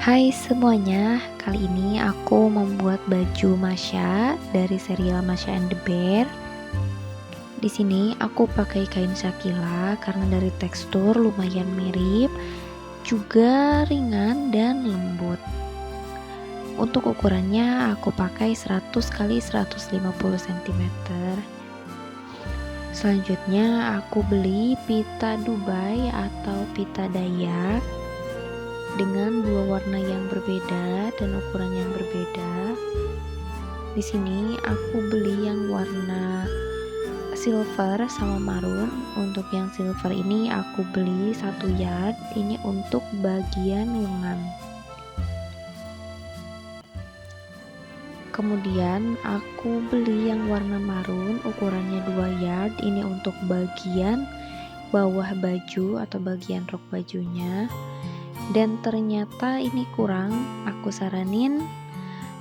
Hai semuanya, kali ini aku membuat baju Masya dari serial Masya and the Bear. Di sini aku pakai kain Shakila karena dari tekstur lumayan mirip, juga ringan dan lembut. Untuk ukurannya aku pakai 100 x 150 cm. Selanjutnya aku beli pita Dubai atau pita Dayak dengan dua warna yang berbeda dan ukuran yang berbeda. Di sini aku beli yang warna silver sama marun. Untuk yang silver ini aku beli 1 yard, ini untuk bagian lengan. Kemudian aku beli yang warna marun, ukurannya 2 yard, ini untuk bagian bawah baju atau bagian rok bajunya. Dan ternyata ini kurang, aku saranin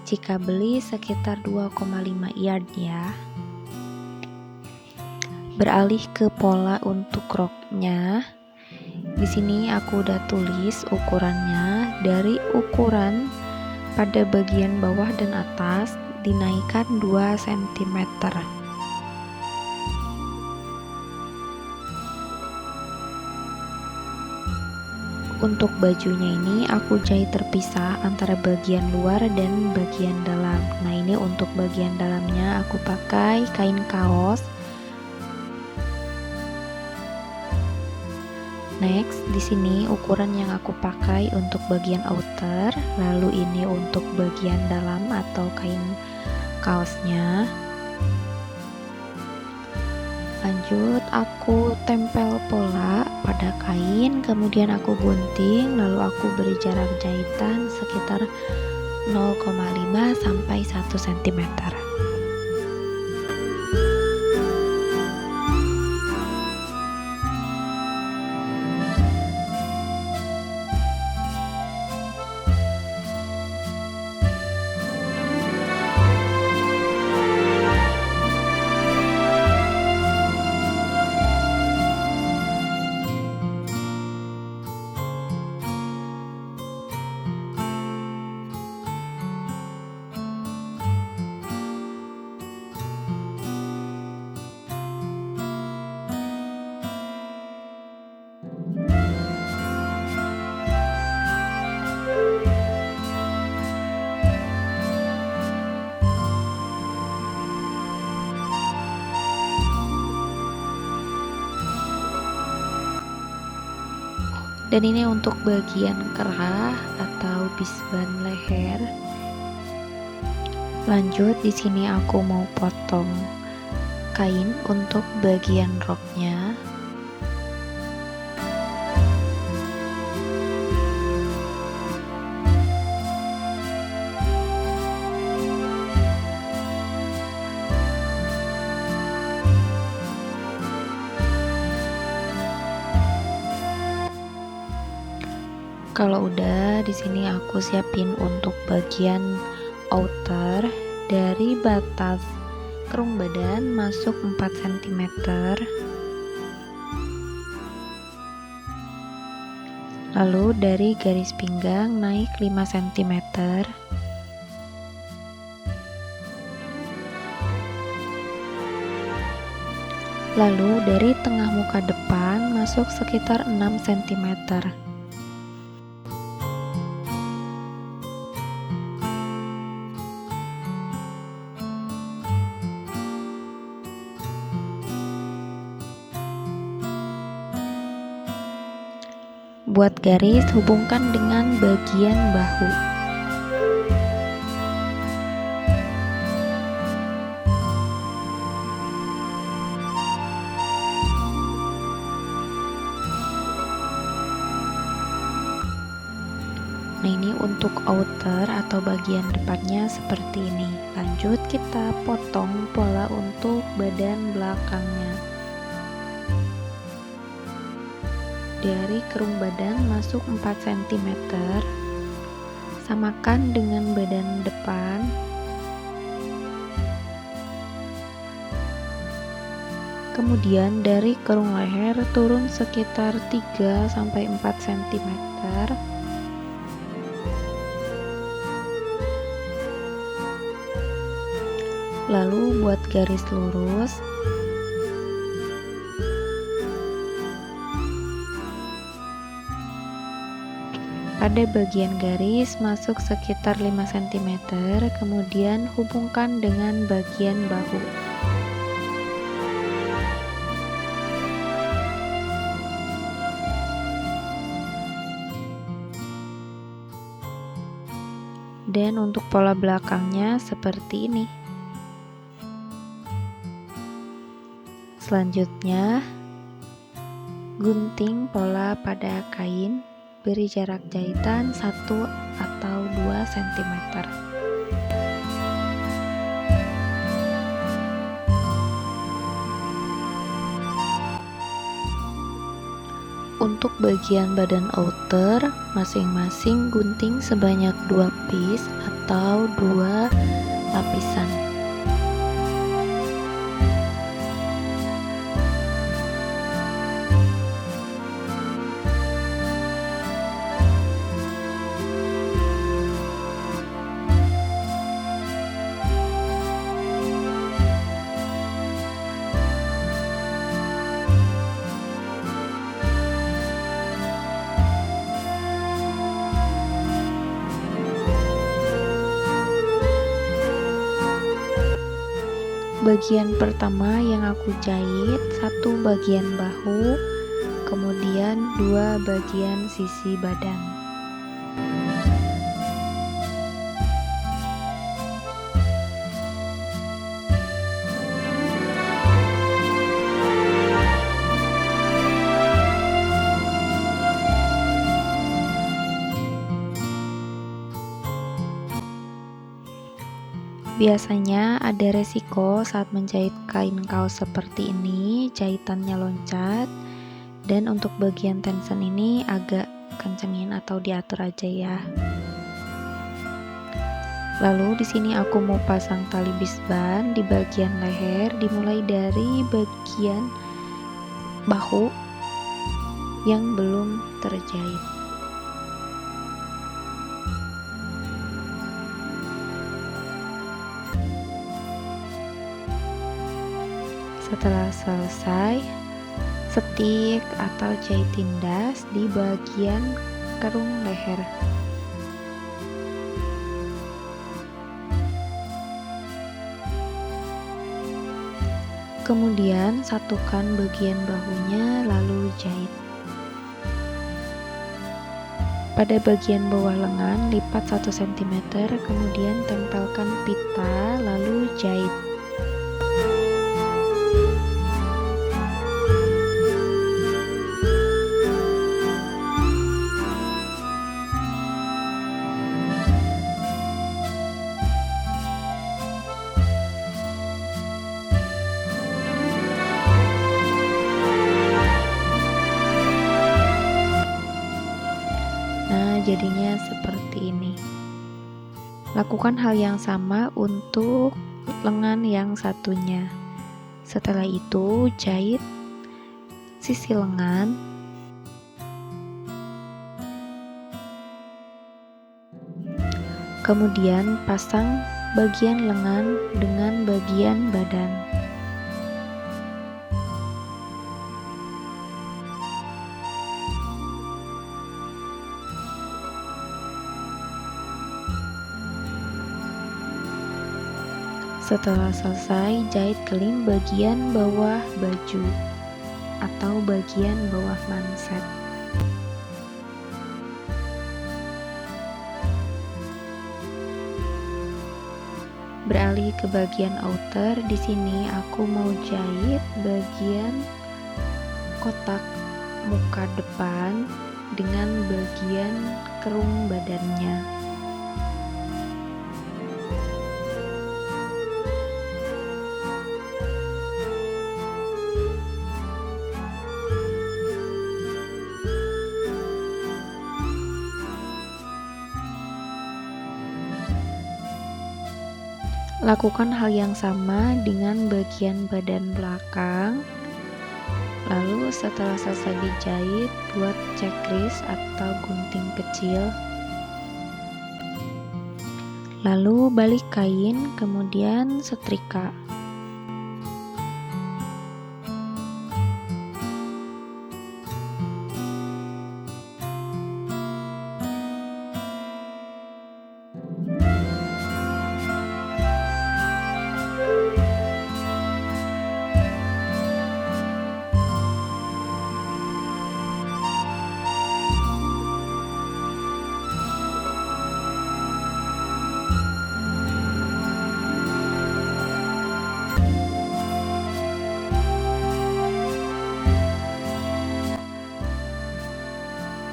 jika beli sekitar 2,5 yard ya. Beralih ke pola untuk roknya. Di sini aku udah tulis ukurannya, dari ukuran pada bagian bawah dan atas dinaikkan 2 cm. Untuk bajunya ini aku jahit terpisah antara bagian luar dan bagian dalam. Nah, ini untuk bagian dalamnya aku pakai kain kaos. Next, di sini ukuran yang aku pakai untuk bagian outer, lalu ini untuk bagian dalam atau kain kaosnya. Lanjut, aku tempel pola pada kain, kemudian aku gunting, lalu aku beri jarak jahitan sekitar 0,5 sampai 1 cm. Dan ini untuk bagian kerah atau bisban leher. Lanjut, di sini aku mau potong kain untuk bagian roknya. Kalau udah, di sini aku siapin untuk bagian outer, dari batas kerung badan masuk 4 cm. Lalu dari garis pinggang naik 5 cm. Lalu dari tengah muka depan masuk sekitar 6 cm. Buat garis, hubungkan dengan bagian bahu. Nah, ini untuk outer atau bagian depannya seperti ini. Lanjut, kita potong pola untuk badan belakangnya. Dari kerung badan masuk 4 cm, samakan dengan badan depan. Kemudian dari kerung leher turun sekitar 3-4 cm. Lalu buat garis lurus. Pada bagian garis masuk sekitar 5 cm, kemudian hubungkan dengan bagian bahu. Dan untuk pola belakangnya seperti ini. Selanjutnya, gunting pola pada kain, beri jarak jahitan 1 atau 2 cm. Untuk bagian badan outer, masing-masing gunting sebanyak 2 piece atau 2 lapisan. Bagian pertama yang aku jahit 1 bagian bahu, kemudian 2 bagian sisi badan. Biasanya ada resiko saat menjahit kain kaos seperti ini, jahitannya loncat, dan untuk bagian tension ini agak kencengin atau diatur aja ya. Lalu di sini aku mau pasang tali bisban di bagian leher, dimulai dari bagian bahu yang belum terjahit. Setelah selesai, setik atau jahit tindas di bagian kerung leher. Kemudian satukan bagian bahunya lalu jahit. Pada bagian bawah lengan lipat 1 cm, kemudian tempelkan pita lalu jahit. Nah, jadinya seperti ini. Lakukan hal yang sama untuk lengan yang satunya. Setelah itu, jahit sisi lengan. Kemudian pasang bagian lengan dengan bagian badan. Setelah selesai, jahit kelim bagian bawah baju atau bagian bawah manset. Beralih ke bagian outer, di sini aku mau jahit bagian kotak muka depan dengan bagian kerung badannya. Lakukan hal yang sama dengan bagian badan belakang. Lalu setelah selesai dijahit, buat checklist atau gunting kecil. Lalu balik kain, kemudian setrika.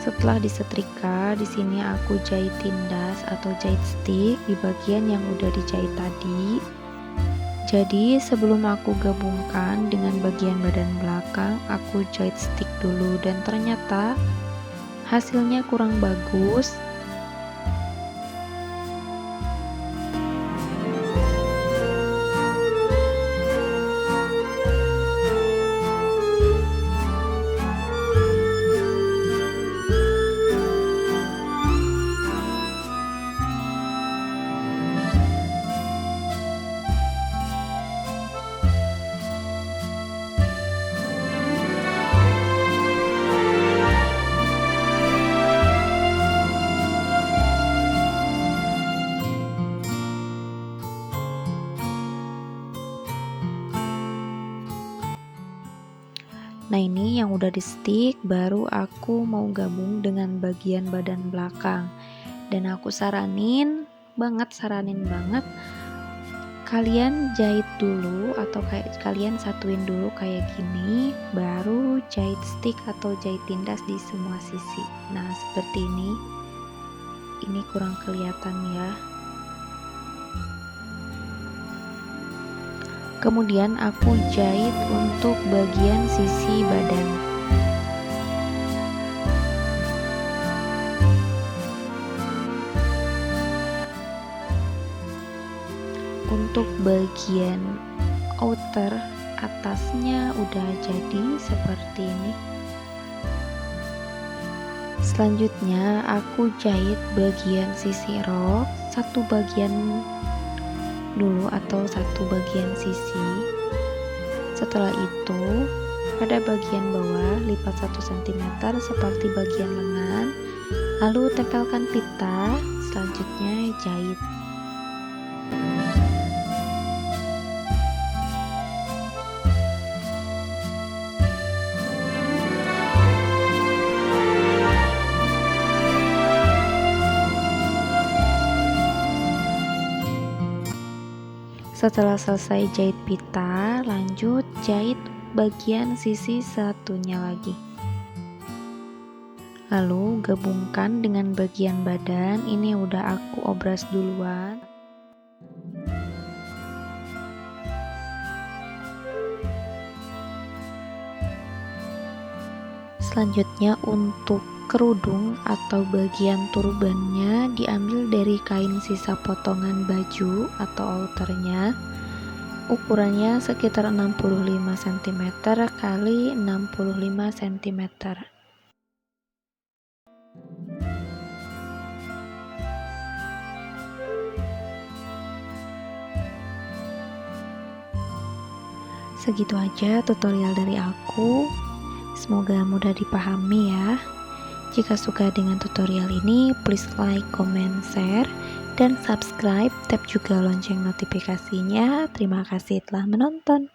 Setelah disetrika, di sini aku jahit tindas atau jahit stick di bagian yang udah dijahit tadi. Jadi sebelum aku gabungkan dengan bagian badan belakang, aku jahit stick dulu dan ternyata hasilnya kurang bagus. Nah, ini yang udah di stick, baru aku mau gabung dengan bagian badan belakang. Dan aku saranin banget kalian jahit dulu atau kayak kalian satuin dulu kayak gini, baru jahit stick atau jahit tindas di semua sisi. Nah, seperti ini. Ini kurang kelihatan ya. Kemudian aku jahit untuk bagian sisi badan. Untuk bagian outer atasnya udah jadi seperti ini. Selanjutnya aku jahit bagian sisi rok, satu bagian dulu atau satu bagian sisi. Setelah itu pada bagian bawah lipat 1 cm seperti bagian lengan, lalu tempelkan pita, selanjutnya jahit. Setelah selesai jahit pita, lanjut jahit bagian sisi satunya lagi. Lalu gabungkan dengan bagian badan, ini udah aku obras duluan. Selanjutnya untuk kerudung atau bagian turbannya diambil dari kain sisa potongan baju atau outernya. Ukurannya sekitar 65 cm kali 65 cm. Segitu aja tutorial dari aku. Semoga mudah dipahami ya. Jika suka dengan tutorial ini, please like, comment, share, dan subscribe. Tap juga lonceng notifikasinya. Terima kasih telah menonton.